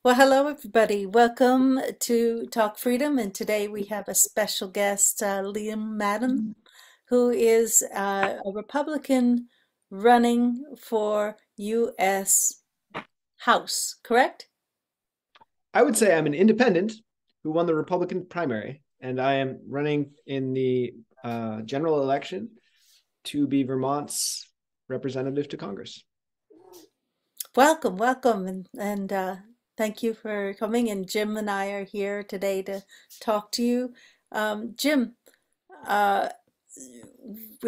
Well, hello, everybody. Welcome to Talk Freedom. And today we have a special guest, Liam Madden, who is a Republican running for U.S. House, correct? I would say I'm an independent who won the Republican primary, and I am running in the general election to be Vermont's representative to Congress. Welcome, welcome. And thank you for coming. And Jim and I are here today to talk to you. Jim, uh,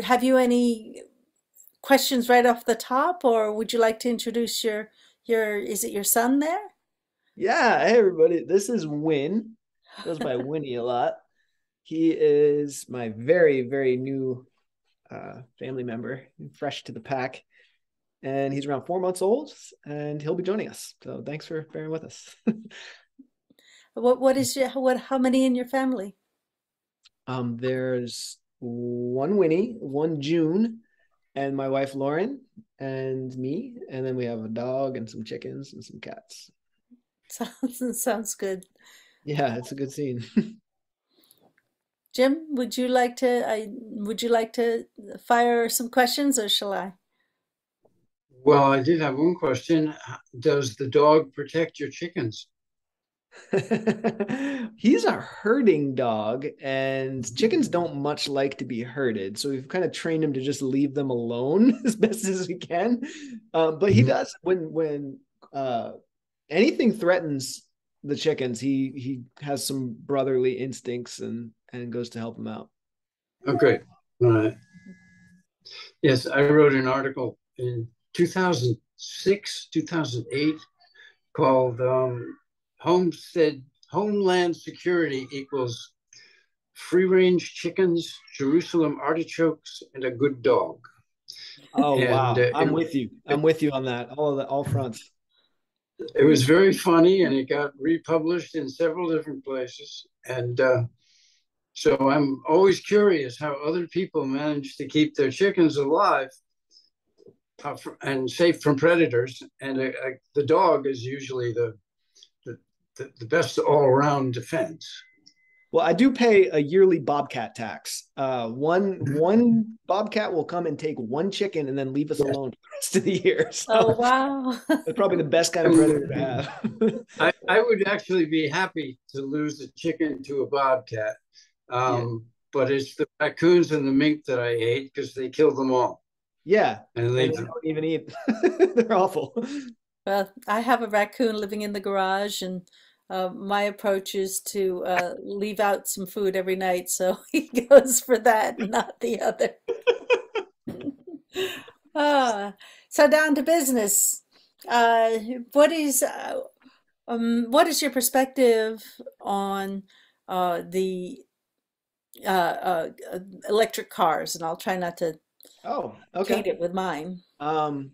have you any questions right off the top, or would you like to introduce is it your son there? Yeah, hey everybody, this is Win. Goes by Winnie a lot. He is my very, very new family member, fresh to the pack, and he's around 4 months old, and he'll be joining us. So thanks for bearing with us. What is your what how many in your family? There's one Winnie, one June, and my wife Lauren, and me, and then we have a dog and some chickens and some cats. Sounds good. Yeah, it's a good scene. Jim, would you like to fire some questions or shall I? Well, I did have one question. Does the dog protect your chickens? He's a herding dog, and chickens don't much like to be herded. So we've kind of trained him to just leave them alone as best as we can. But he Mhm. does when anything threatens the chickens, he has some brotherly instincts and goes to help them out. Oh, great. All right. Yes, I wrote an article in 2006, 2008 called Homestead Homeland Security equals free range chickens, Jerusalem artichokes, and a good dog. Oh And wow, I'm with you. I'm with you on that. All fronts. it was very funny, and it got republished in several different places. And so I'm always curious how other people manage to keep their chickens alive and safe from predators. And the dog is usually the best all around defense. Well, I do pay a yearly bobcat tax. One bobcat will come and take one chicken and then leave us Yes. alone for the rest of the year. Oh, So wow. it's probably the best kind of predator to have. I would actually be happy to lose a chicken to a bobcat. Yeah, But it's the raccoons and the mink that I hate because they kill them all yeah, and and leave they them. don't even eat. They're awful. Well, I have a raccoon living in the garage, and my approach is to leave out some food every night, so he goes for that, not the other. Ah, so down to business. Uh, what is what is your perspective on the electric cars? And I'll try not to Oh, okay. taint it with mine. Um,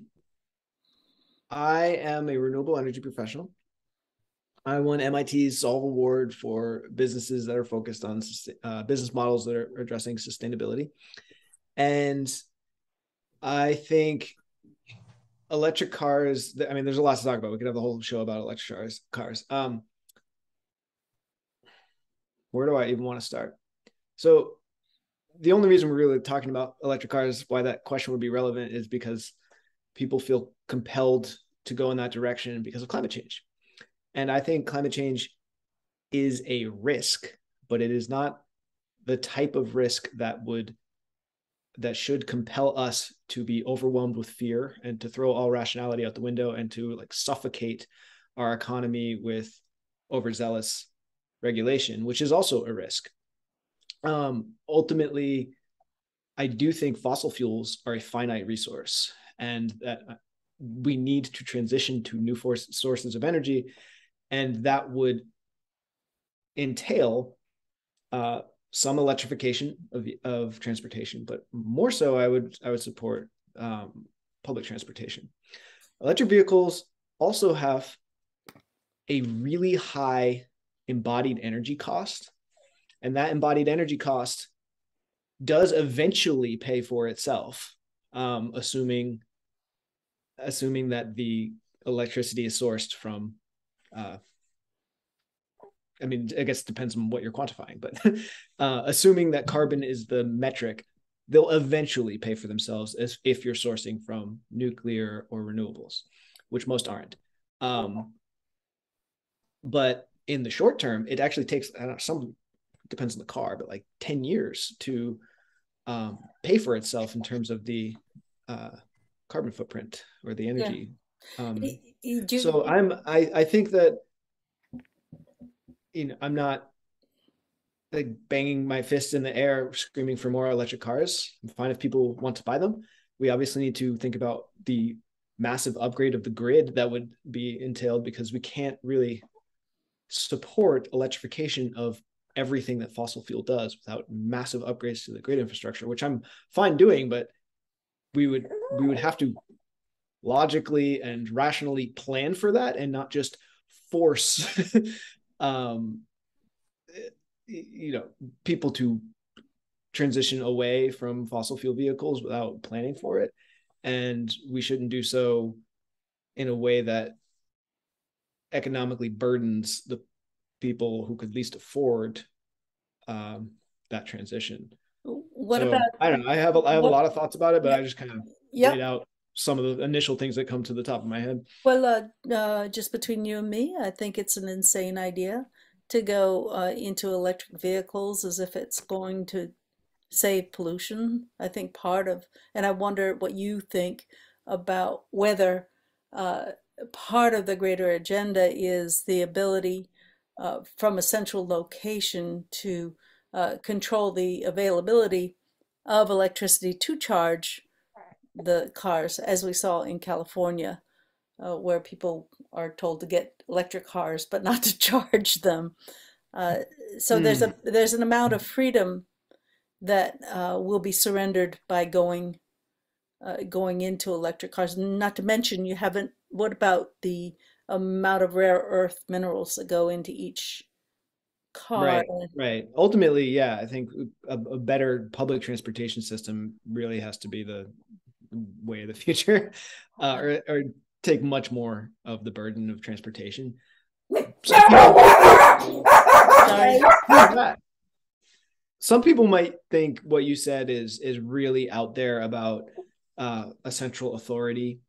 I am a renewable energy professional. I won MIT's Solve Award for businesses that are focused on business models that are addressing sustainability. And I think electric cars, I mean, there's a lot to talk about. We could have the whole show about electric cars. Where do I even want to start? So the only reason we're really talking about electric cars, why that question would be relevant, is because people feel compelled to go in that direction because of climate change. And I think climate change is a risk, but it is not the type of risk that should compel us to be overwhelmed with fear and to throw all rationality out the window and to like suffocate our economy with overzealous regulation, which is also a risk. Ultimately, I do think fossil fuels are a finite resource and that we need to transition to new sources of energy. And that would entail uh, some electrification of transportation, but more so, I would support public transportation. Electric vehicles also have a really high embodied energy cost, and that embodied energy cost does eventually pay for itself, assuming that the electricity is sourced from I mean, I guess it depends on what you're quantifying, but assuming that carbon is the metric, they'll eventually pay for themselves as if you're sourcing from nuclear or renewables, which most aren't. But in the short term, it actually takes, I don't know, some depends on the car, but like 10 years to pay for itself in terms of the carbon footprint or the Yeah. energy. Do So I think that, I'm not like banging my fist in the air, screaming for more electric cars. I'm fine if people want to buy them. We obviously need to think about the massive upgrade of the grid that would be entailed, because we can't really support electrification of everything that fossil fuel does without massive upgrades to the grid infrastructure, which I'm fine doing, but we would have to logically and rationally plan for that and not just force people to transition away from fossil fuel vehicles without planning for it. And we shouldn't do so in a way that economically burdens the people who could least afford that transition. what So about I don't know. I have a what? lot of thoughts about it, but Yeah, I just kind of laid yep. out some of the initial things that come to the top of my head. Well, just between you and me, I think it's an insane idea to go into electric vehicles as if it's going to save pollution. I think and I wonder what you think about whether uh, part of the greater agenda is the ability from a central location to control the availability of electricity to charge the cars, as we saw in California, where people are told to get electric cars but not to charge them. Uh, so Mm, there's an amount of freedom that will be surrendered by going into electric cars. Not to mention, you haven't. What about the amount of rare earth minerals that go into each car? right, right. Ultimately, yeah, I think a better public transportation system really has to be the way of the future, or take much more of the burden of transportation. Some people, Sorry. some people might think what you said is really out there about a central authority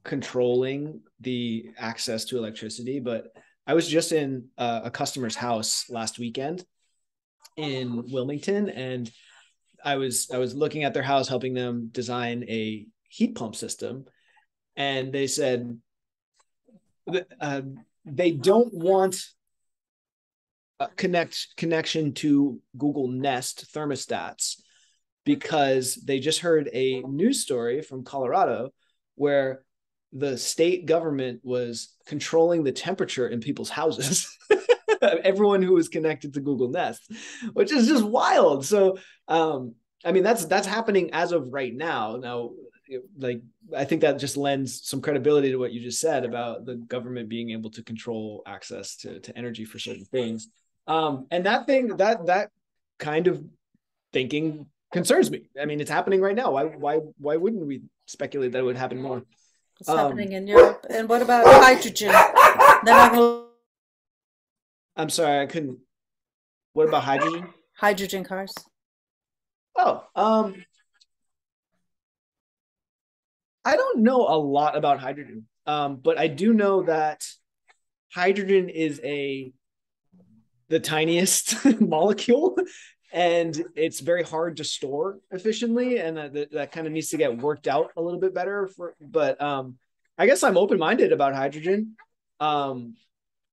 controlling the access to electricity, but I was just in a customer's house last weekend in Wilmington, and I was looking at their house, helping them design a heat pump system, and they said they don't want a connection to Google Nest thermostats because they just heard a news story from Colorado where the state government was controlling the temperature in people's houses. Everyone who was connected to Google Nest, which is just wild. So, I mean, that's happening as of right now. Now, like, I think that just lends some credibility to what you just said about the government being able to control access to energy for certain things. And that kind of thinking concerns me. I mean, it's happening right now. Why wouldn't we speculate that it would happen more? It's happening in Europe. And what about hydrogen? Then I will I'm sorry, I couldn't. What about hydrogen? hydrogen cars. Oh, I don't know a lot about hydrogen, but I do know that hydrogen is the tiniest molecule, and it's very hard to store efficiently, and that kind of needs to get worked out a little bit better. But I guess I'm open minded about hydrogen.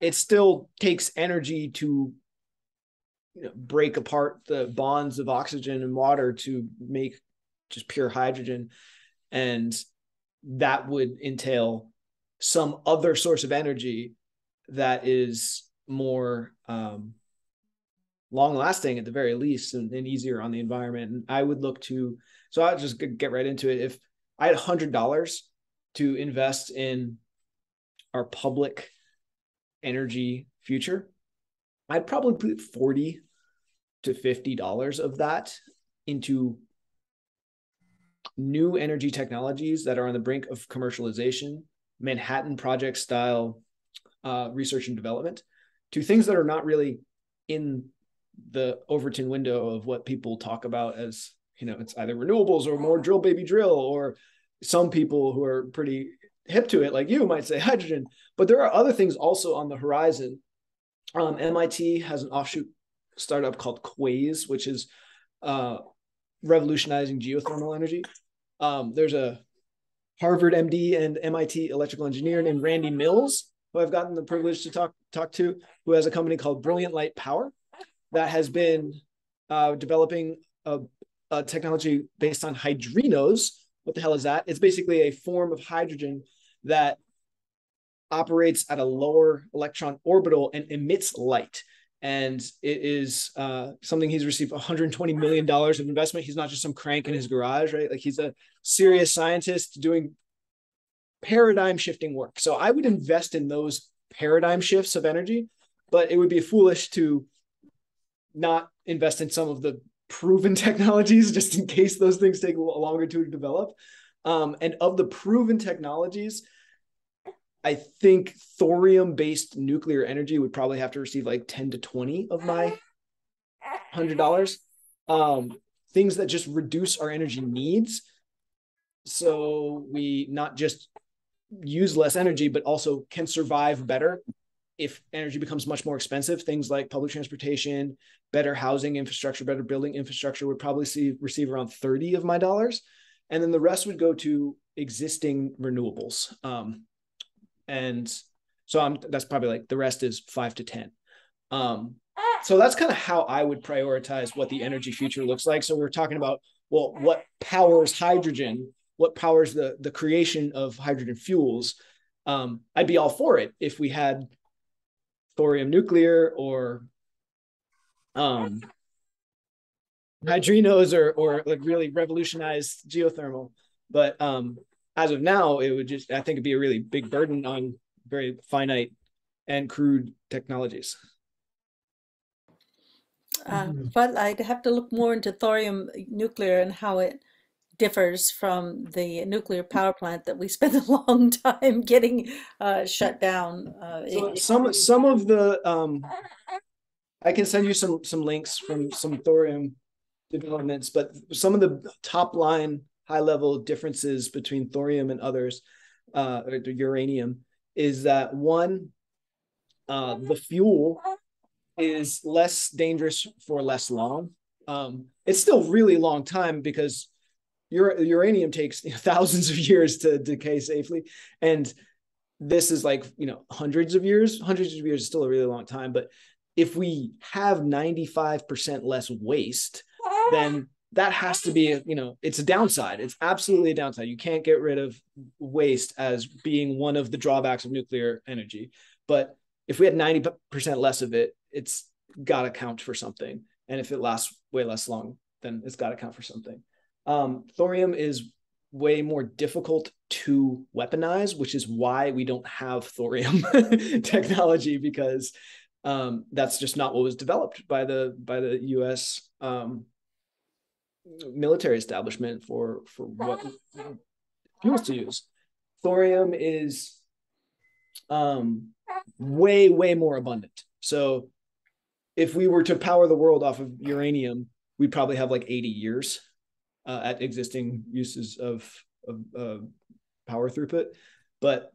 It still takes energy to break apart the bonds of oxygen and water to make just pure hydrogen, and that would entail some other source of energy that is more long lasting at the very least, and easier on the environment. And I would look to, so I'll just get right into it. If I had $100 to invest in our public energy future, I'd probably put $40 to $50 of that into new energy technologies that are on the brink of commercialization, Manhattan Project style research and development, to things that are not really in the Overton window of what people talk about as, it's either renewables or more drill baby drill, or some people who are pretty hip to it, like you, might say hydrogen. But there are other things also on the horizon. MIT has an offshoot startup called Quaise, which is revolutionizing geothermal energy. There's a Harvard MD and MIT electrical engineer named Randy Mills, who I've gotten the privilege to talk to, who has a company called Brilliant Light Power that has been developing a technology based on hydrinos. What the hell is that? It's basically a form of hydrogen that operates at a lower electron orbital and emits light. And it is something he's received $120 million of investment. He's not just some crank in his garage, right? Like, he's a serious scientist doing paradigm shifting work. So I would invest in those paradigm shifts of energy, but it would be foolish to not invest in some of the proven technologies just in case those things take longer to develop. And of the proven technologies, I think thorium-based nuclear energy would probably have to receive like 10 to 20 of my $100. Things that just reduce our energy needs, so we not just use less energy, but also can survive better if energy becomes much more expensive. Things like public transportation, better housing infrastructure, better building infrastructure would probably receive around 30 of my dollars. And then the rest would go to existing renewables. And so that's probably like, the rest is 5 to 10. So that's kind of how I would prioritize what the energy future looks like. So we're talking about, well, what powers hydrogen? What powers the creation of hydrogen fuels? I'd be all for it if we had thorium nuclear or hydrinos or like really revolutionized geothermal. But as of now, it would just, I think it'd be a really big burden on very finite and crude technologies. But I'd have to look more into thorium nuclear and how it differs from the nuclear power plant that we spent a long time getting shut down. So some of the I can send you some links from some thorium developments, but some of the top line high level differences between thorium and others, uranium, is that one, the fuel is less dangerous for less long. It's still really long time because uranium takes thousands of years to decay safely, and this is like hundreds of years. Hundreds of years is still a really long time, but if we have 95% less waste, then that has to be it's a downside. It's absolutely a downside. You can't get rid of waste as being one of the drawbacks of nuclear energy. But if we had 90% less of it, it's got to count for something. And if it lasts way less long, then it's got to count for something. Thorium is way more difficult to weaponize, which is why we don't have thorium technology, because that's just not what was developed by the U.S. Military establishment for what fuels to use. Thorium is way more abundant. So if we were to power the world off of uranium, we'd probably have like 80 years at existing uses of power throughput, but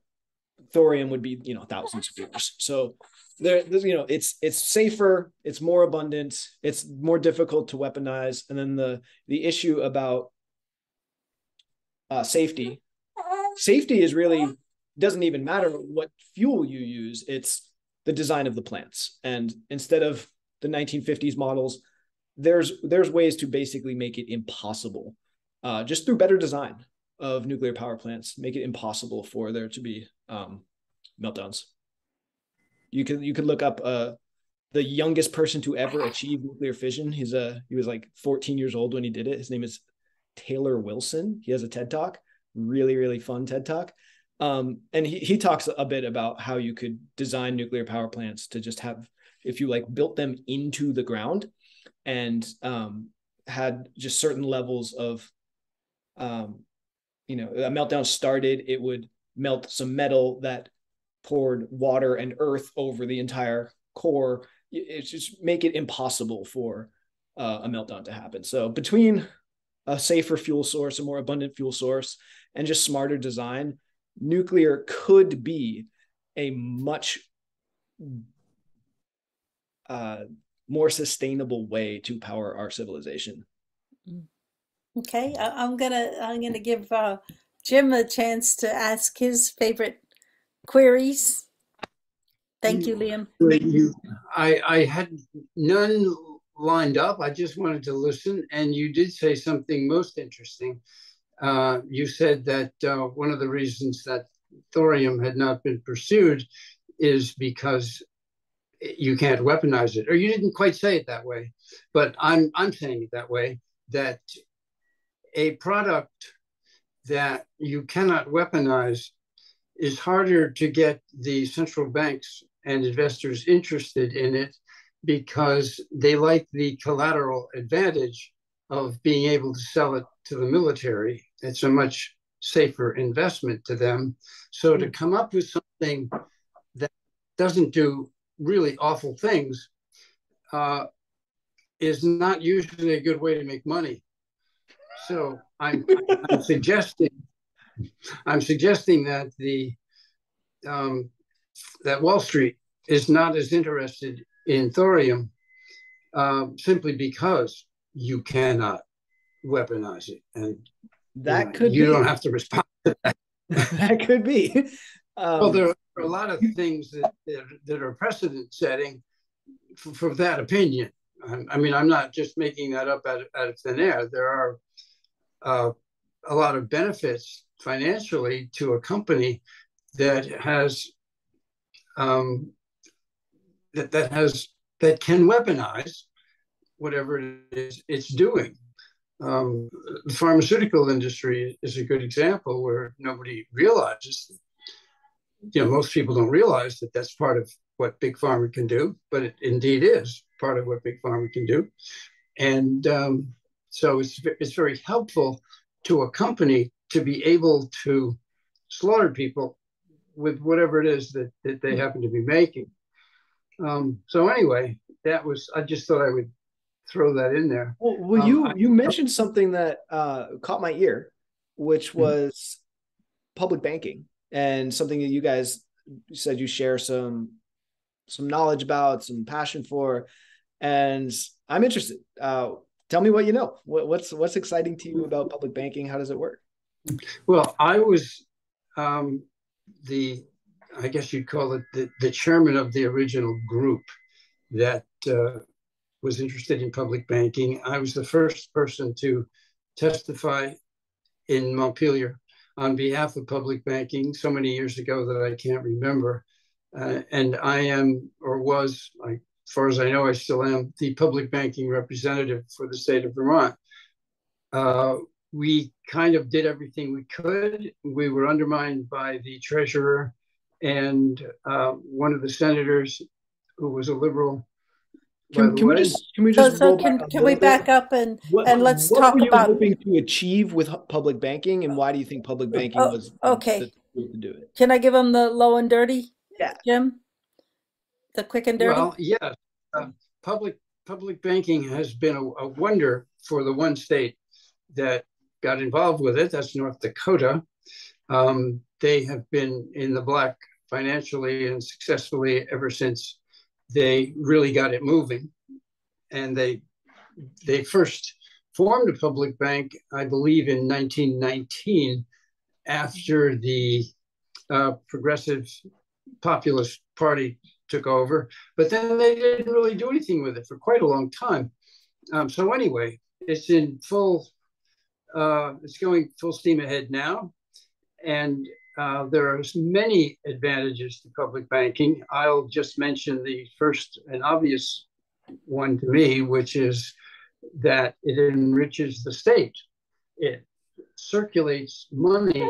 thorium would be thousands of years. So it's safer, it's more abundant, it's more difficult to weaponize, and then the issue about safety is really, doesn't even matter what fuel you use, it's the design of the plants. And instead of the 1950s models, there's ways to basically make it impossible, just through better design of nuclear power plants, make it impossible for there to be meltdowns. You could look up the youngest person to ever achieve nuclear fission. He was like 14 years old when he did it. His name is Taylor Wilson. He has a TED Talk, really fun TED Talk. And he talks a bit about how you could design nuclear power plants to just have, if you like built them into the ground and had just certain levels of, a meltdown started, it would melt some metal that poured water and earth over the entire core, it's just make it impossible for a meltdown to happen. So between a safer fuel source, a more abundant fuel source, and just smarter design, nuclear could be a much more sustainable way to power our civilization. Okay, I'm gonna give Jim a chance to ask his favorite queries. Thank you, Liam. I had none lined up. I just wanted to listen, and you did say something most interesting. You said that one of the reasons that thorium had not been pursued is because you can't weaponize it. Or you didn't quite say it that way, but I'm saying it that way, that a product that you cannot weaponize is harder to get the central banks and investors interested in it because they like the collateral advantage of being able to sell it to the military. It's a much safer investment to them. So to come up with something that doesn't do really awful things is not usually a good way to make money. So I'm suggesting that that Wall Street is not as interested in thorium simply because you cannot weaponize it, and that could you be. don't have to respond to that. That could be. Well, there are a lot of things that are precedent setting for that opinion. I mean, I'm not just making that up out of thin air. There are a lot of benefits financially to a company that has that can weaponize whatever it is it's doing. The pharmaceutical industry is a good example where nobody realizes. Most people don't realize that that's part of what big pharma can do, but it indeed is part of what big pharma can do. And so it's very helpful to a company to be able to slaughter people with whatever it is that they happen to be making. So anyway, I just thought I would throw that in there. Well, you mentioned something that caught my ear, which was public banking, and something that you guys said you share some knowledge about, some passion for, and I'm interested. Tell me what you know. What's exciting to you about public banking? How does it work? Well, I was I guess you'd call it the chairman of the original group that was interested in public banking. I was the first person to testify in Montpelier on behalf of public banking so many years ago that I can't remember. And I am, or was, as far as I know, I still am, the public banking representative for the state of Vermont. We kind of did everything we could. We were undermined by the treasurer and one of the senators who was a liberal. Can we just can we back up and let's talk about what were you hoping to achieve with public banking, and why do you think public banking was okay to do it? Can I give them the low and dirty? Yeah, Jim, the quick and dirty. Well, yes, public banking has been a wonder for the one state that got involved with it. That's North Dakota. They have been in the black financially and successfully ever since they really got it moving. And they first formed a public bank, I believe, in 1919, after the Progressive Populist Party took over. But then they didn't really do anything with it for quite a long time. So anyway, it's in it's going full steam ahead now. And there are many advantages to public banking. I'll just mention the first and obvious one to me, which is that it enriches the state. It circulates money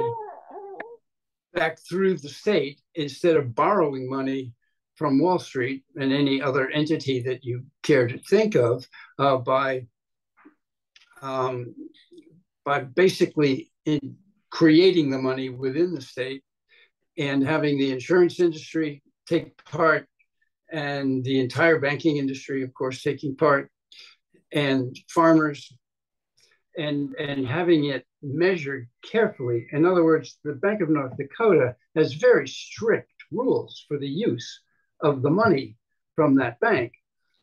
back through the state instead of borrowing money from Wall Street and any other entity that you care to think of by basically creating the money within the state and having the insurance industry take part and the entire banking industry, of course, taking part, and farmers, and having it measured carefully. In other words, the Bank of North Dakota has very strict rules for the use of the money from that bank.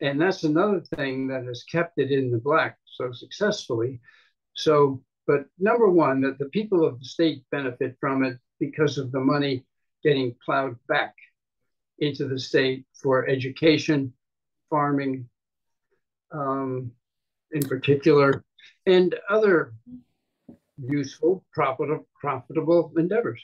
And that's another thing that has kept it in the black so successfully. So, but number one, that the people of the state benefit from it because of the money getting plowed back into the state for education, farming, in particular, and other useful, profitable endeavors.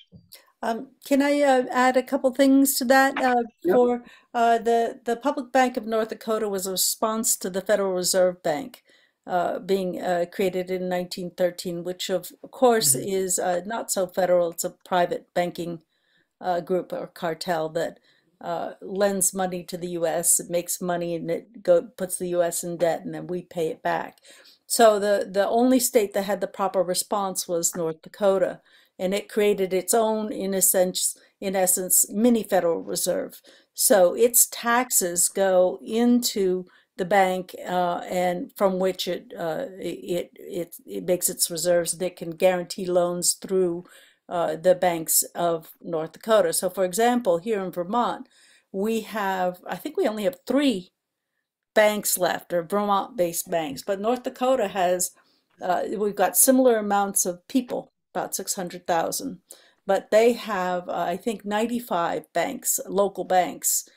Can I add a couple things to that? Yep. For the Public Bank of North Dakota was a response to the Federal Reserve Bank being created in 1913, which of course is not so federal. It's a private banking group or cartel that lends money to the U.S. It makes money and it puts the U.S. in debt, and then we pay it back. So the only state that had the proper response was North Dakota, and it created its own, in essence, mini Federal Reserve. So its taxes go into the bank, and from which it makes its reserves, and it can guarantee loans through the banks of North Dakota. So, for example, here in Vermont, I think we only have 3 banks left, or Vermont-based banks, but North Dakota has, we've got similar amounts of people, about 600,000, but they have, I think, 95 banks, local banks,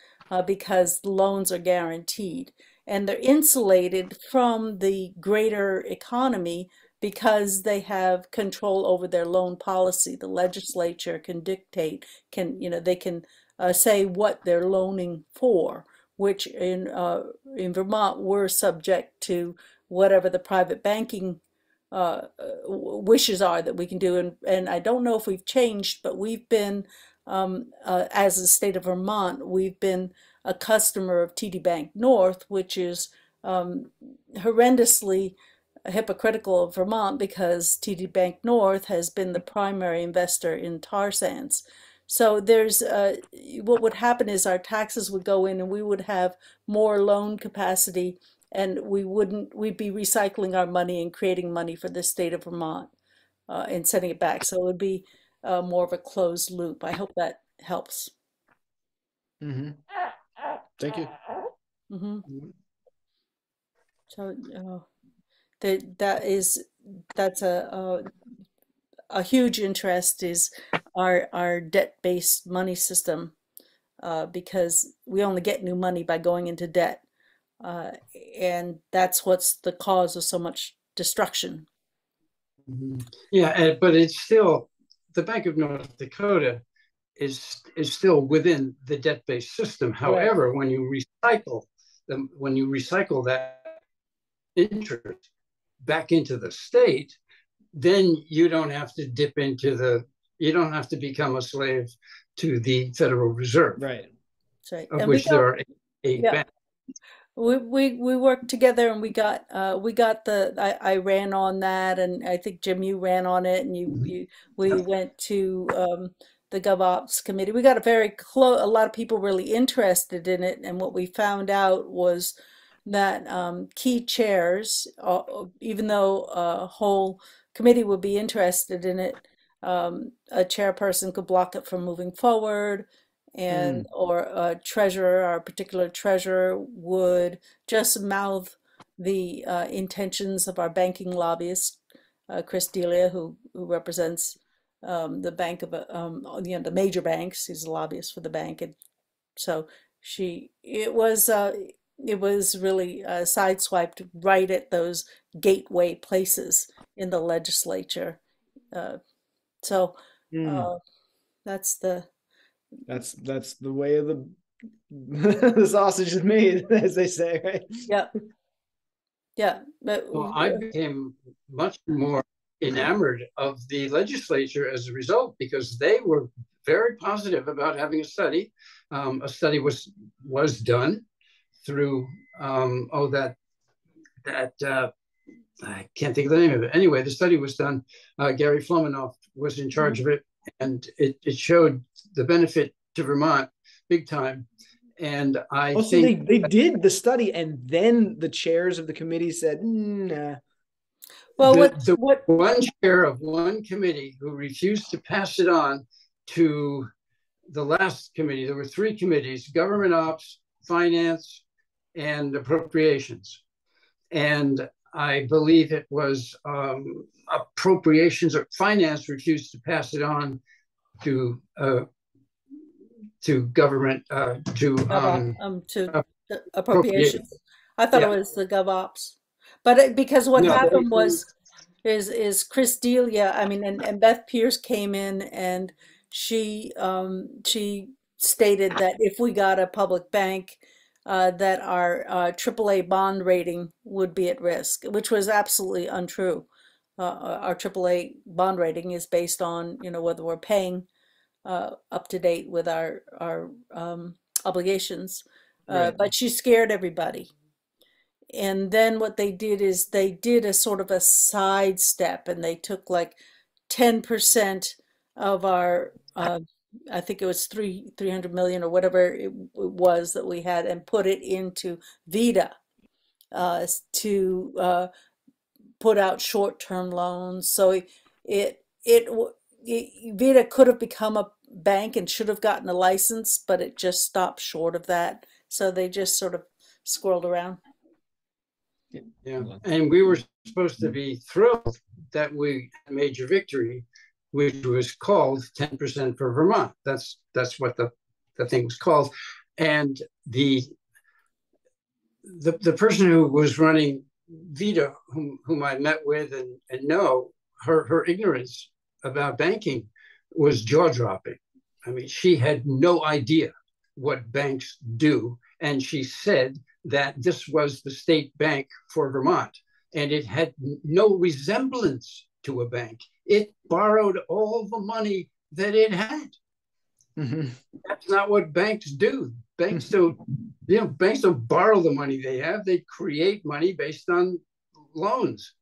because loans are guaranteed. And they're insulated from the greater economy because they have control over their loan policy. The legislature can dictate, they can say what they're loaning for, which in Vermont we're subject to whatever the private banking wishes are that we can do. And I don't know if we've changed, but we've been, as the state of Vermont, we've been a customer of TD Bank North, which is horrendously hypocritical of Vermont because TD Bank North has been the primary investor in tar sands. So there's what would happen is our taxes would go in and we would have more loan capacity, and we'd be recycling our money and creating money for the state of Vermont and sending it back. So it would be more of a closed loop. I hope that helps. Mm-hmm. Thank you. Mm-hmm. So that's a huge interest is our debt-based money system, because we only get new money by going into debt, and that's what's the cause of so much destruction. Yeah, but it's still, the Bank of North Dakota is still within the debt-based system. However, right, when you recycle that interest back into the state, then you don't have to you don't have to become a slave to the Federal Reserve. Right. That's right. Of which there are 8 banks. We worked together, and we got I ran on that, and I think Jim, you ran on it, and we went to the GovOps committee. We got a lot of people really interested in it, and what we found out was that key chairs, even though a whole committee would be interested in it, a chairperson could block it from moving forward, and or a treasurer, our particular treasurer, would just mouth the intentions of our banking lobbyist, Chris Delia, who represents the bank of the major banks. He's a lobbyist for the bank, and so it was really sideswiped right at those gateway places in the legislature. That's the way of the sausage is made, as they say, right? Yeah. But well, I became much more enamored of the legislature as a result, because they were very positive about having a study. A study was done through I can't think of the name of it. Anyway, the study was done. Gary Flomanoff was in charge of it, and it showed the benefit to Vermont big time. And I Oh, so think they did the study, and then the chairs of the committee said, nah. Well, the what one chair of one committee who refused to pass it on to the last committee, there were three committees: government ops, finance, and appropriations. And I believe it was appropriations or finance refused to pass it on to government to appropriate. appropriations. I thought it Yeah, was the GovOps, but because what no, happened was is Chris Delia, I mean, and Beth Pierce came in and she stated that if we got a public bank, that our AAA bond rating would be at risk, which was absolutely untrue. Our AAA bond rating is based on, you know, whether we're paying up to date with our obligations. Right. But she scared everybody. And then what they did is they did a sort of a sidestep and they took like 10% of our, I think it was 300 million or whatever it was that we had, and put it into Vita to put out short-term loans. So it Vita could have become a bank and should have gotten a license, but it just stopped short of that. So they just sort of squirreled around. yeah. And we were supposed to be thrilled that we had a major victory, which was called 10% for Vermont. That's what the thing was called. And the person who was running Vita, whom I met with and know, her ignorance about banking was jaw-dropping. I mean, she had no idea what banks do, and she said that this was the state bank for Vermont, and it had no resemblance to a bank. It borrowed all the money that it had. Mm-hmm. That's not what banks do. Banks don't, banks don't borrow the money they have. They create money based on loans.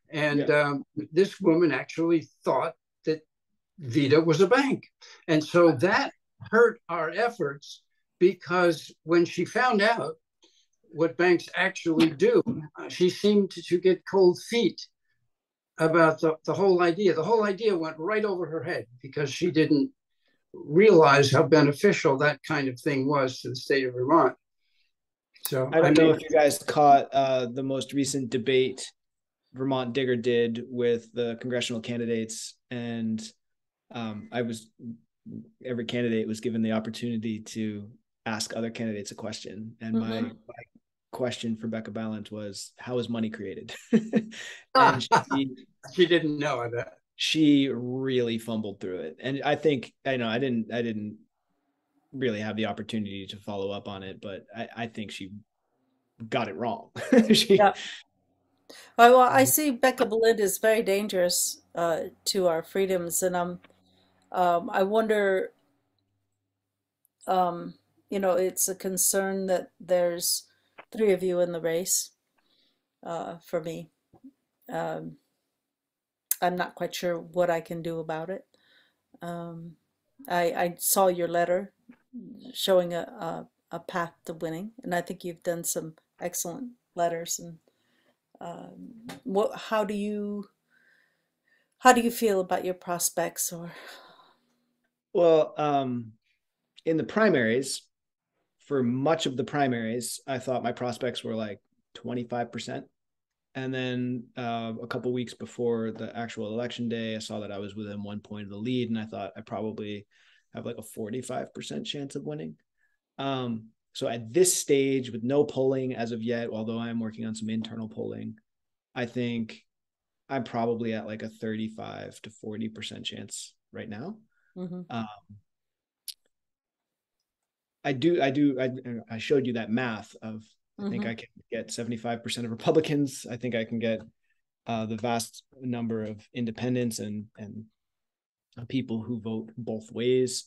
And this woman actually thought that Vita was a bank. And so that hurt our efforts, because when she found out what banks actually do, she seemed to get cold feet about the whole idea. The whole idea went right over her head because she didn't realize how beneficial that kind of thing was to the state of Vermont. So I don't know if you guys caught the most recent debate Vermont Digger did with the congressional candidates, and every candidate was given the opportunity to ask other candidates a question, and my question for Becca Ballant was, how is money created? And she didn't know, I bet. She really fumbled through it. And I think, I didn't really have the opportunity to follow up on it, but I think she got it wrong. Yeah. Well, I see Becca Balint is very dangerous to our freedoms, and I wonder, it's a concern that there's three of you in the race for me. I'm not quite sure what I can do about it. I saw your letter showing a path to winning, and I think you've done some excellent letters. And how do you feel about your prospects? Or well, in the primaries, for much of the primaries, I thought my prospects were like 25%. And then a couple weeks before the actual election day, I saw that I was within 1 point of the lead, and I thought I probably have like a 45% chance of winning. So at this stage, with no polling as of yet, although I am working on some internal polling, I think I'm probably at like a 35 to 40% chance right now. I showed you that math of, I think I can get 75% of Republicans. I think I can get the vast number of independents and people who vote both ways,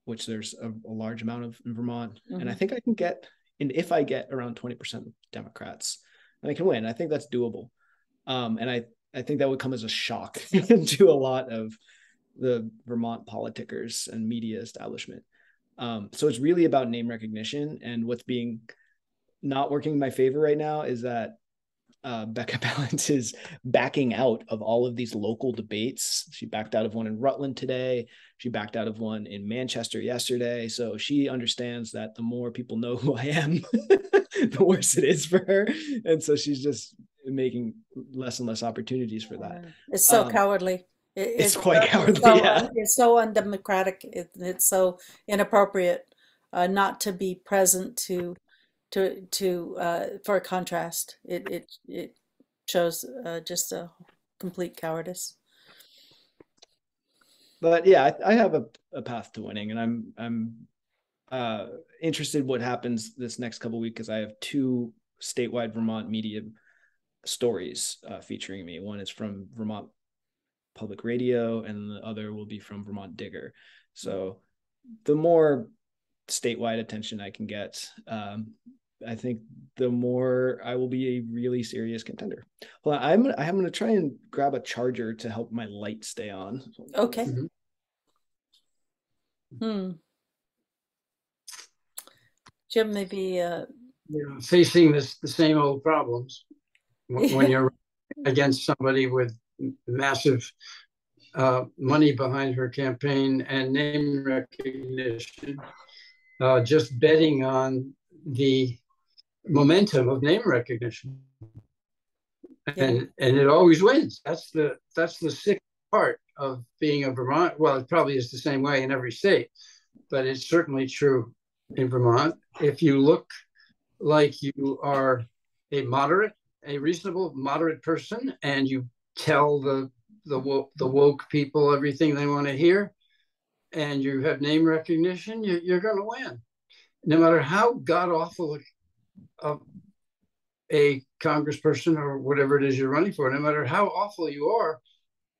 which there's a large amount of in Vermont. And I think I can get, and if I get around 20% of Democrats, then I can win. I think that's doable. And I think that would come as a shock to a lot of the Vermont politicers and media establishment. So it's really about name recognition, and what's being not working in my favor right now is that Becca Balance is backing out of all of these local debates. She backed out of one in Rutland today. She backed out of one in Manchester yesterday. So she understands that the more people know who I am, the worse it is for her. And so she's just making less and less opportunities for that. It's so cowardly. It's quite cowardly, yeah. It's so undemocratic. It's so inappropriate not to be present for a contrast. It shows just a complete cowardice. But yeah, I have a path to winning, and I'm interested what happens this next couple of weeks, because I have two statewide Vermont media stories featuring me. One is from Vermont Public Radio, and the other will be from Vermont Digger. So the more statewide attention I can get, I think the more I will be a really serious contender. Hold on, I'm going to try and grab a charger to help my light stay on. Okay. Jim, maybe facing the same old problems when you're against somebody with massive money behind her campaign and name recognition, just betting on the momentum of name recognition, and it always wins. That's the sick part of being a Vermont. Well, it probably is the same way in every state, but it's certainly true in Vermont. If you look like you are a reasonable moderate person, and you tell the woke people everything they want to hear, and you have name recognition, you're going to win, no matter how god awful a congressperson or whatever it is you're running for. No matter how awful you are,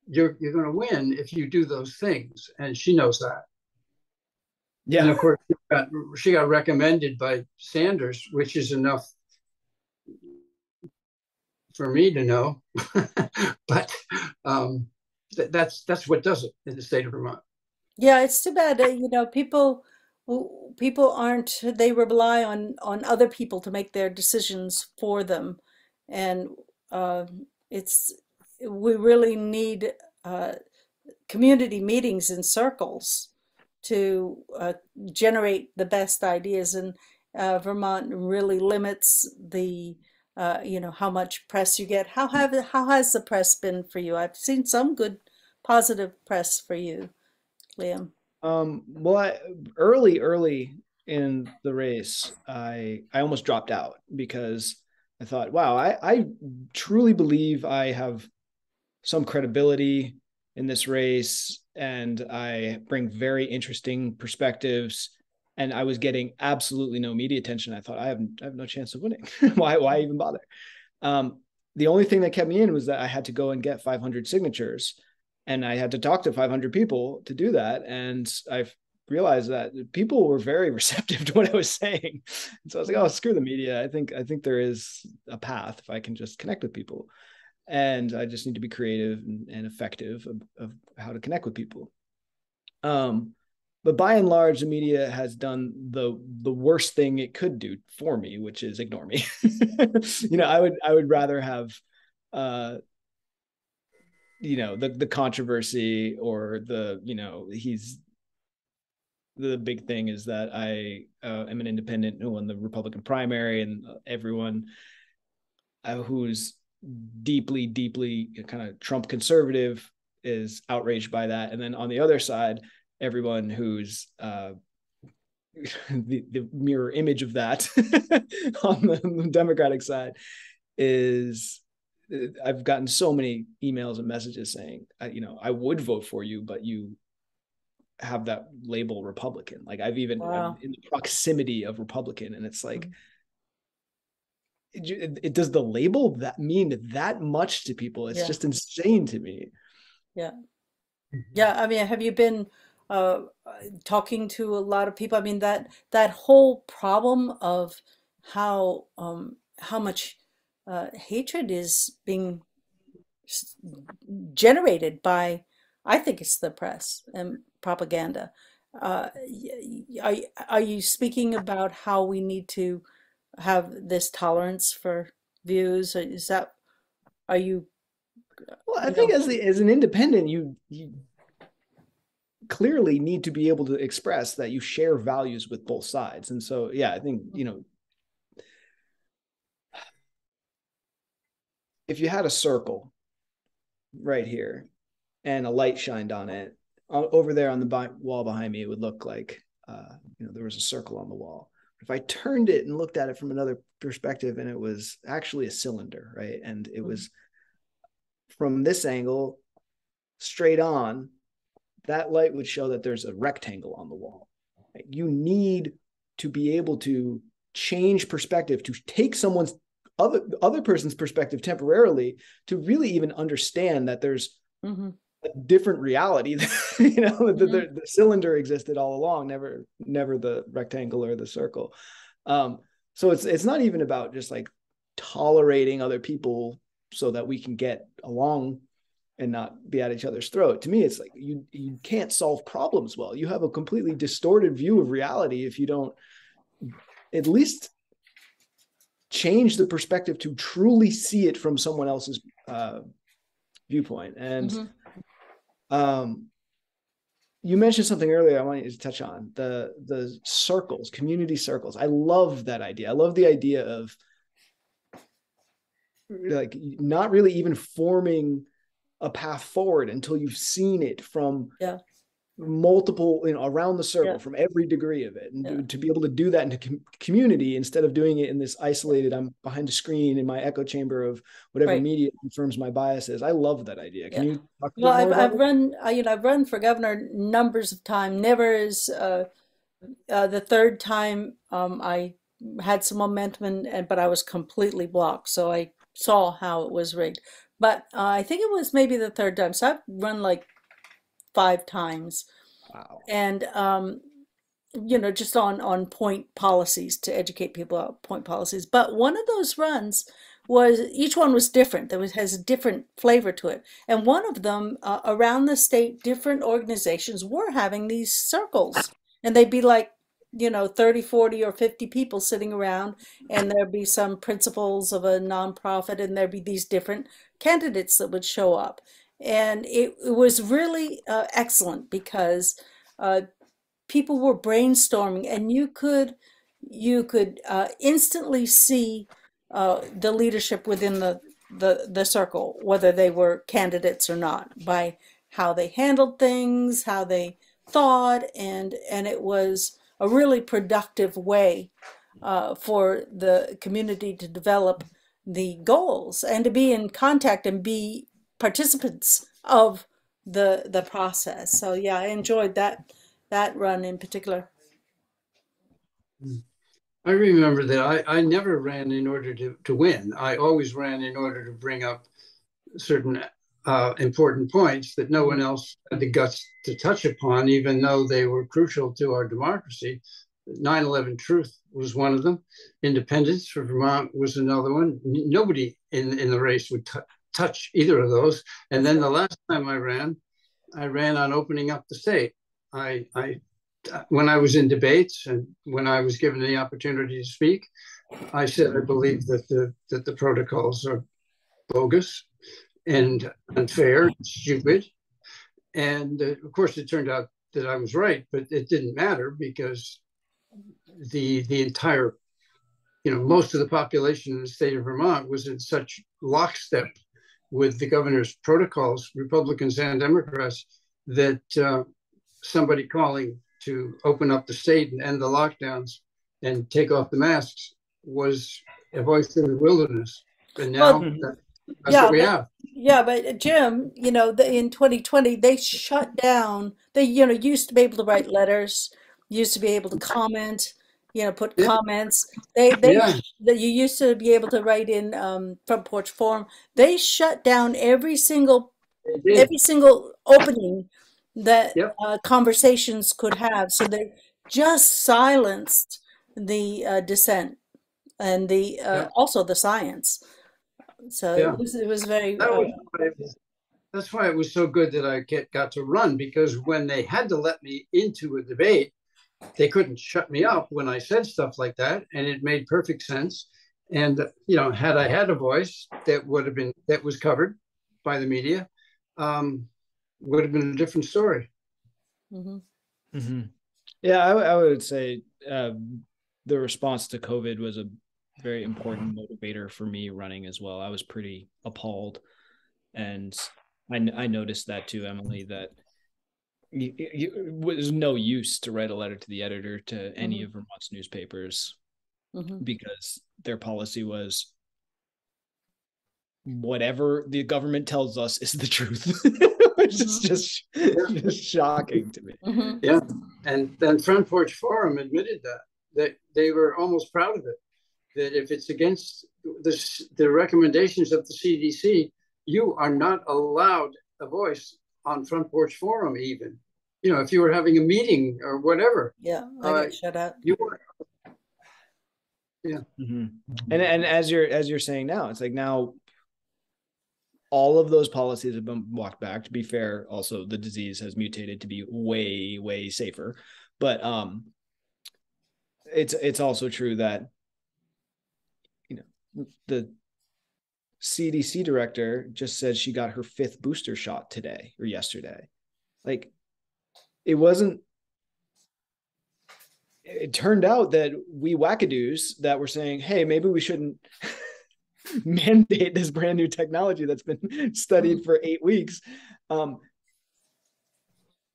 you're going to win if you do those things, and she knows that. Yeah. And of course, she got recommended by Sanders, which is enough for me to know. But that's what does it in the state of Vermont. Yeah, it's too bad. People aren't. They rely on other people to make their decisions for them, and we really need community meetings in circles to generate the best ideas. And Vermont really limits the how much press you get. How has the press been for you? I've seen some good positive press for you, Liam. Well, early in the race, I almost dropped out, because I thought, wow, I truly believe I have some credibility in this race, and I bring very interesting perspectives, and I was getting absolutely no media attention. I thought, I have no chance of winning. Why even bother? The only thing that kept me in was that I had to go and get 500 signatures, and I had to talk to 500 people to do that. And I realized that people were very receptive to what I was saying. And so I was like, oh, screw the media. I think there is a path if I can just connect with people. And I just need to be creative and effective of how to connect with people. But by and large, the media has done the worst thing it could do for me, which is ignore me. I would rather have the controversy, or the big thing is that I am an independent who won the Republican primary, and everyone who's deeply kind of Trump conservative is outraged by that. And then on the other side, everyone who's the mirror image of that on the Democratic side is, I've gotten so many emails and messages saying, I would vote for you, but you have that label Republican. Like I'm in the proximity of Republican, and it's like, it does the label that mean that much to people? It's just insane to me. Yeah. I mean, have you been talking to a lot of people? I mean, that whole problem of how much hatred is being generated by, I think it's the press and propaganda. Are you speaking about how we need to have this tolerance for views? Is that, are you, Well, I you think know, as an independent, you clearly need to be able to express that you share values with both sides. And so, yeah, I think, if you had a circle right here and a light shined on it, over there on the wall behind me, it would look like, there was a circle on the wall. If I turned it and looked at it from another perspective, and it was actually a cylinder, right? And it was from this angle straight on, that light would show that there's a rectangle on the wall. You need to be able to change perspective, to take someone's other person's perspective temporarily, to really even understand that there's mm-hmm. a different reality. The cylinder existed all along, never the rectangle or the circle. So it's not even about just like tolerating other people so that we can get along and not be at each other's throat. To me, it's like you can't solve problems well. You have a completely distorted view of reality if you don't at least change the perspective to truly see it from someone else's viewpoint. And you mentioned something earlier I wanted to touch on, the circles, community circles. I love that idea. I love the idea of like not really even forming a path forward until you've seen it from multiple, around the circle, from every degree of it, and to be able to do that in a community instead of doing it in this isolated, I'm behind a screen in my echo chamber of whatever media confirms my biases. I love that idea. Can you talk a bit more about it? I've run for governor numbers of times. Never as the third time I had some momentum, but I was completely blocked. So I saw how it was rigged. But I think it was maybe the third time. So I've run like 5 times. Wow. And just on point policies, to educate people about point policies. But one of those runs was, each one was different. Has a different flavor to it. And one of them, around the state, different organizations were having these circles. And they'd be like, 30, 40, or 50 people sitting around, and there'd be some principals of a nonprofit, and there'd be these different candidates that would show up. And it was really excellent, because people were brainstorming, and you could instantly see the leadership within the circle, whether they were candidates or not, by how they handled things, how they thought, and it was a really productive way for the community to develop the goals and to be in contact and be participants of the process. So yeah, I enjoyed that run in particular. I remember that I never ran in order to win. I always ran in order to bring up certain important points that no one else had the guts to touch upon, even though they were crucial to our democracy. 9/11 truth was one of them. Independence for Vermont was another one. Nobody in the race would touch either of those. And then the last time I ran on opening up the state. When I was in debates and when I was given the opportunity to speak, I said I believe that the protocols are bogus and unfair, stupid. And of course, it turned out that I was right, but it didn't matter, because the entire, most of the population in the state of Vermont was in such lockstep with the governor's protocols, Republicans and Democrats, that somebody calling to open up the state and end the lockdowns and take off the masks was a voice in the wilderness. And now that's what we have. Yeah, but Jim, in 2020, they shut down. They, used to be able to write letters, used to be able to comment, put comments. You used to be able to write in front porch forum. They shut down every single opening that conversations could have. So they just silenced the dissent and the also the science. So it was very. that's why it was so good that I got to run, because when they had to let me into a debate, they couldn't shut me up when I said stuff like that, and it made perfect sense. And had I had a voice that was covered by the media, would have been a different story. Mm-hmm. Mm-hmm. Yeah, I would say the response to COVID was a very important motivator for me running as well. I was pretty appalled, and I noticed that too, Emily, that it was no use to write a letter to the editor to any Mm-hmm. of Vermont's newspapers, Mm-hmm. because their policy was whatever the government tells us is the truth, which is just shocking to me. Mm-hmm. Yeah, and then Front Porch Forum admitted that they were almost proud of it. That if it's against the recommendations of the CDC, you are not allowed a voice on Front Porch Forum, even. If you were having a meeting or whatever. Yeah, I got shut out. You were. Yeah. Mm-hmm. And as you're saying now, it's like now all of those policies have been walked back. To be fair, also the disease has mutated to be way, way safer. But it's also true that the CDC director just said she got her 5th booster shot today or yesterday. Like, it turned out that we wackadoos that were saying, hey, maybe we shouldn't mandate this brand new technology that's been studied for 8 weeks.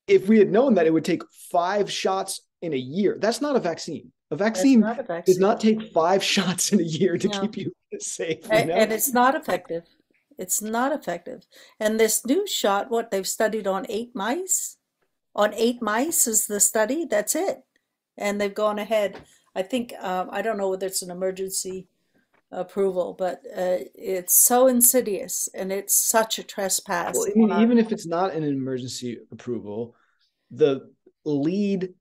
If we had known that it would take 5 shots in a year, that's not a vaccine. A vaccine does not take 5 shots in a year to keep you safe. And it's not effective. It's not effective. And this new shot, what they've studied on 8 mice? On 8 mice is the study. That's it. And they've gone ahead. I think, I don't know whether it's an emergency approval, but it's so insidious and it's such a trespass. Well, I mean, even if it's not an emergency approval, the lead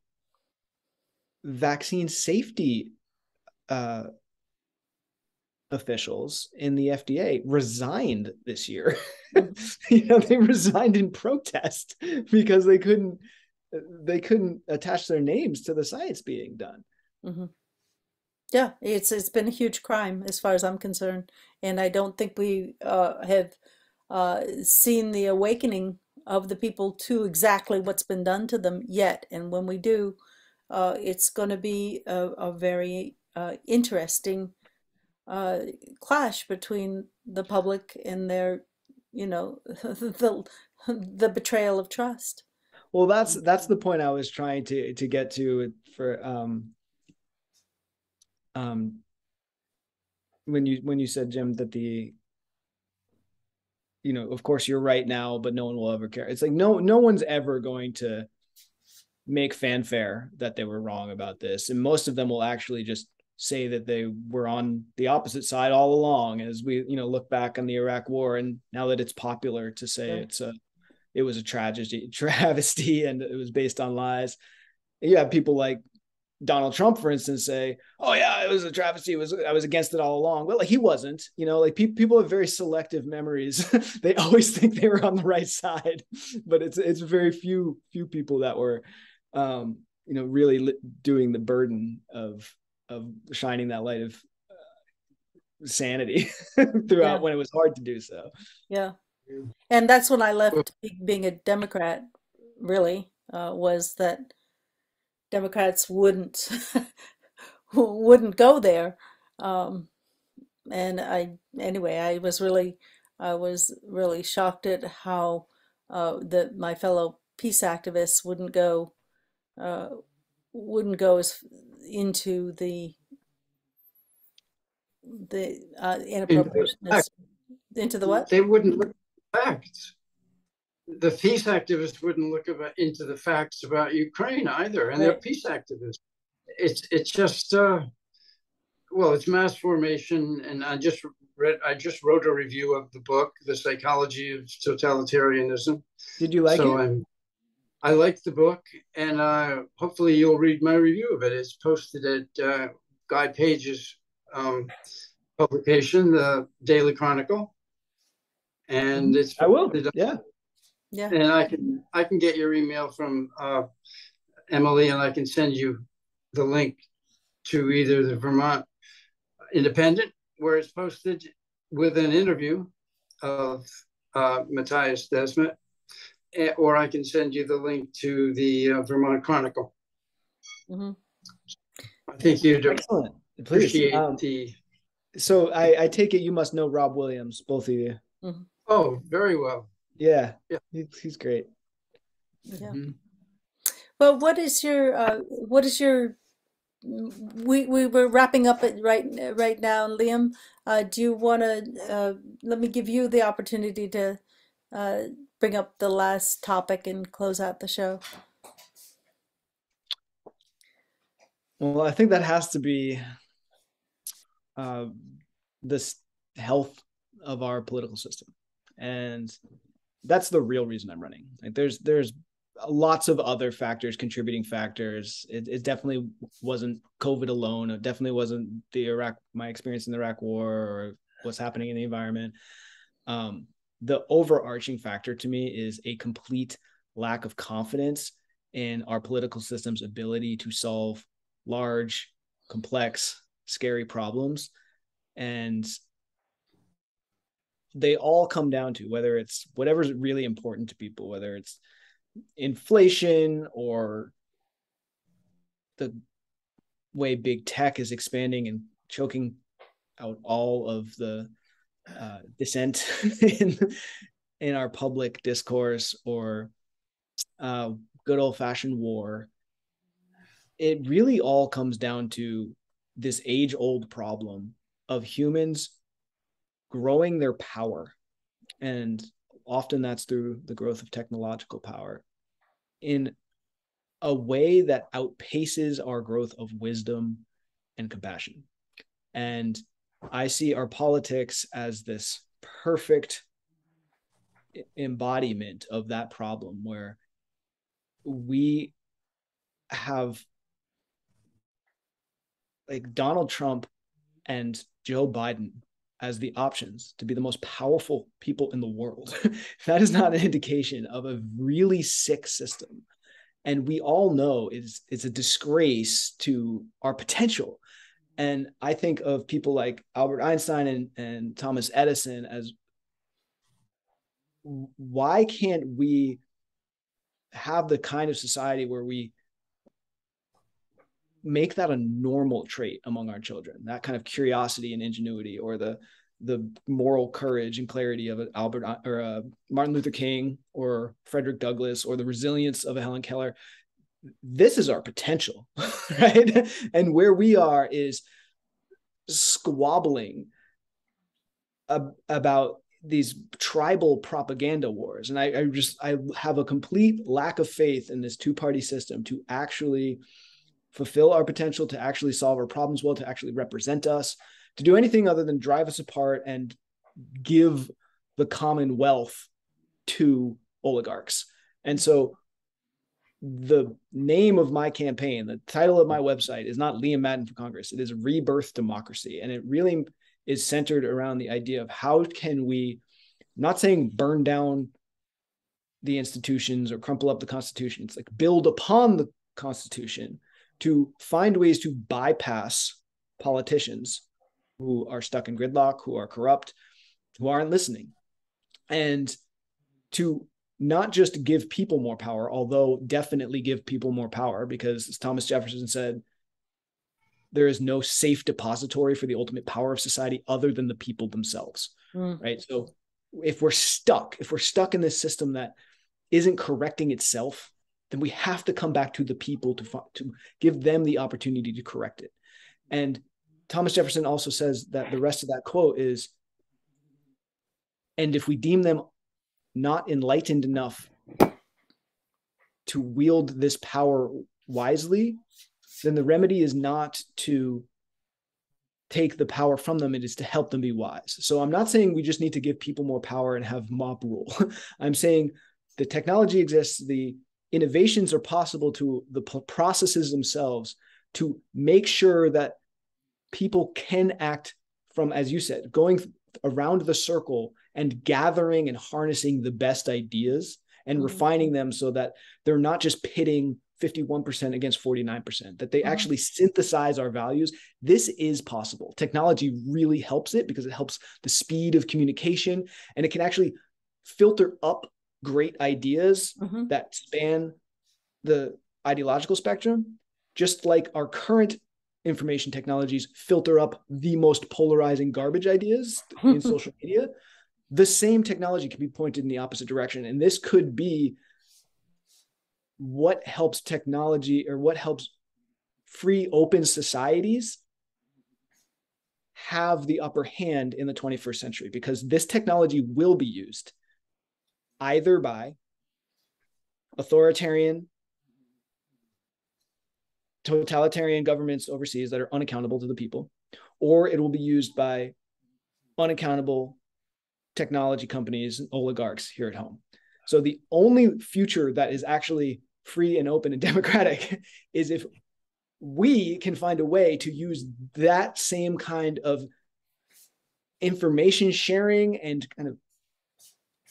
vaccine safety officials in the FDA resigned this year. They resigned in protest because they couldn't attach their names to the science being done. Mm-hmm. Yeah, it's been a huge crime as far as I'm concerned, and I don't think we have seen the awakening of the people to exactly what's been done to them yet. And when we do, it's going to be a very interesting clash between the public and their, the betrayal of trust. Well, that's the point I was trying to get to for when you said, Jim, that of course you're right now, but no one will ever care. It's like no one's ever going to make fanfare that they were wrong about this, and most of them will actually just say that they were on the opposite side all along, as we look back on the Iraq War, and now that it's popular to say it was a travesty and it was based on lies. You have people like Donald Trump, for instance, say, "Oh yeah, it was a travesty. I was against it all along." Well, like, he wasn't. People have very selective memories. They always think they were on the right side, but it's very few people that were, really doing the burden of shining that light of sanity throughout when it was hard to do so. Yeah, and that's when I left being a Democrat. Really, was that Democrats wouldn't go there, and I was really shocked at how my fellow peace activists wouldn't go into the inappropriateness. Into the what? They wouldn't look at the facts. The peace activists wouldn't look into the facts about Ukraine either, and they're peace activists. It's just it's mass formation, and I just wrote a review of the book, The Psychology of Totalitarianism. Did you like it? I liked the book, and hopefully you'll read my review of it. It's posted at Guy Page's publication, the Daily Chronicle, and it's I will. Yeah. Yeah. And I can get your email from Emily, and I can send you the link to either the Vermont Independent, where it's posted with an interview of Matthias Desmet, or I can send you the link to the Vermont Chronicle. Mm-hmm. I think you'd Excellent. Please. appreciate the. So I take it you must know Rob Williams, both of you. Mm-hmm. Oh, very well. Yeah, yeah. He's great. Yeah. Mm-hmm. Well, what is your we were wrapping up it right now, Liam. Do you want to let me give you the opportunity to uh, bring up the last topic and close out the show? Well, I think that has to be uh, this health of our political system, and that's the real reason I'm running. Like, there's lots of other factors, contributing factors. It definitely wasn't COVID alone. It definitely wasn't my experience in the Iraq War, or what's happening in the environment. The overarching factor to me is a complete lack of confidence in our political system's ability to solve large, complex, scary problems. And they all come down to whether it's whatever's really important to people, whether it's inflation or the way big tech is expanding and choking out all of the dissent in our public discourse, or good old-fashioned war. It really all comes down to this age-old problem of humans growing their power, and often that's through the growth of technological power, in a way that outpaces our growth of wisdom and compassion. And I see our politics as this perfect embodiment of that problem, where we have like Donald Trump and Joe Biden as the options to be the most powerful people in the world. That is not an indication of a really sick system. And we all know it's a disgrace to our potential. And I think of people like Albert Einstein and Thomas Edison as, why can't we have the kind of society where we make that a normal trait among our children, that kind of curiosity and ingenuity, or the moral courage and clarity of Albert or Martin Luther King or Frederick Douglass, or the resilience of a Helen Keller. This is our potential, right? And where we are is squabbling about these tribal propaganda wars. And I have a complete lack of faith in this two-party system to actually fulfill our potential, to actually solve our problems well, to actually represent us, to do anything other than drive us apart and give the commonwealth to oligarchs. And so the name of my campaign, the title of my website, is not Liam Madden for Congress. It is Rebirth Democracy. And it really is centered around the idea of how can we, not saying burn down the institutions or crumple up the Constitution. It's like build upon the Constitution to find ways to bypass politicians who are stuck in gridlock, who are corrupt, who aren't listening, and to not just give people more power, although definitely give people more power, because as Thomas Jefferson said, there is no safe depository for the ultimate power of society other than the people themselves, right? So if we're stuck in this system that isn't correcting itself, then we have to come back to the people to give them the opportunity to correct it. And Thomas Jefferson also says that the rest of that quote is, and if we deem them not enlightened enough to wield this power wisely, then the remedy is not to take the power from them, it is to help them be wise. So I'm not saying we just need to give people more power and have mob rule. I'm saying the technology exists, the innovations are possible to the processes themselves to make sure that people can act from, as you said, going around the circle and gathering and harnessing the best ideas and refining them so that they're not just pitting 51% against 49%, that they actually synthesize our values. This is possible. Technology really helps it because it helps the speed of communication, and it can actually filter up great ideas that span the ideological spectrum, just like our current information technologies filter up the most polarizing garbage ideas in social media. The same technology can be pointed in the opposite direction. And this could be what helps technology, or what helps free, open societies have the upper hand in the 21st century, because this technology will be used either by authoritarian, totalitarian governments overseas that are unaccountable to the people, or it will be used by unaccountable technology companies and oligarchs here at home. So the only future that is actually free and open and democratic is if we can find a way to use that same kind of information sharing and kind of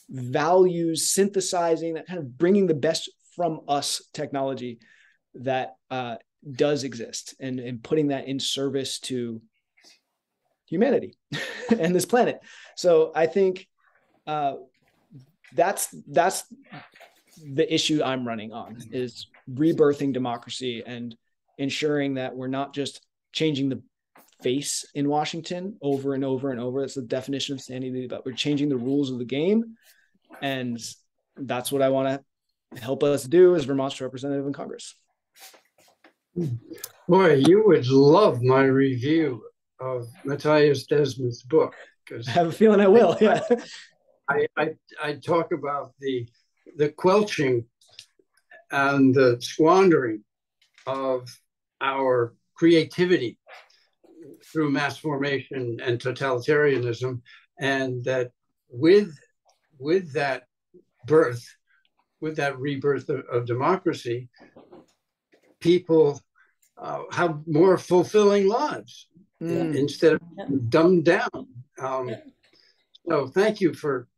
values synthesizing, that kind of bringing the best from us technology that does exist, and putting that in service to humanity and this planet. So I think that's the issue I'm running on, is rebirthing democracy and ensuring that we're not just changing the face in Washington over and over and over. That's the definition of sanity, but we're changing the rules of the game. And that's what I want to help us do as Vermont's representative in Congress. Boy, you would love my review of Matthias Desmond's book. I have a feeling I will. Yeah. I talk about the quelching and the squandering of our creativity through mass formation and totalitarianism, and that with that birth, with that rebirth of democracy, people have more fulfilling lives instead of dumbed down. So thank you for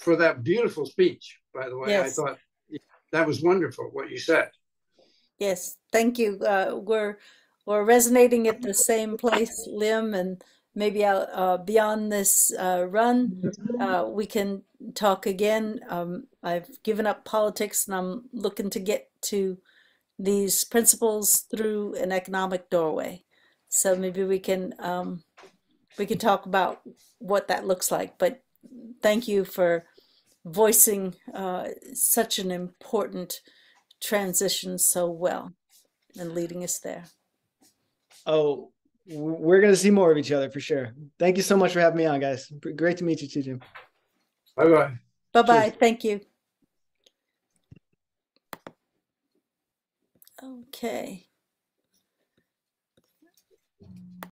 that beautiful speech, by the way. Yes. I thought that was wonderful, what you said. Yes, thank you. We're resonating at the same place, Liam, and maybe beyond this run, we can talk again. I've given up politics, and I'm looking to get to these principles through an economic doorway. So maybe we can talk about what that looks like. But thank you for voicing such an important transition so well and leading us there. Oh, we're going to see more of each other for sure. Thank you so much for having me on, guys. Great to meet you too, Jim. Bye-bye. Bye-bye. Cheers. Thank you. Okay.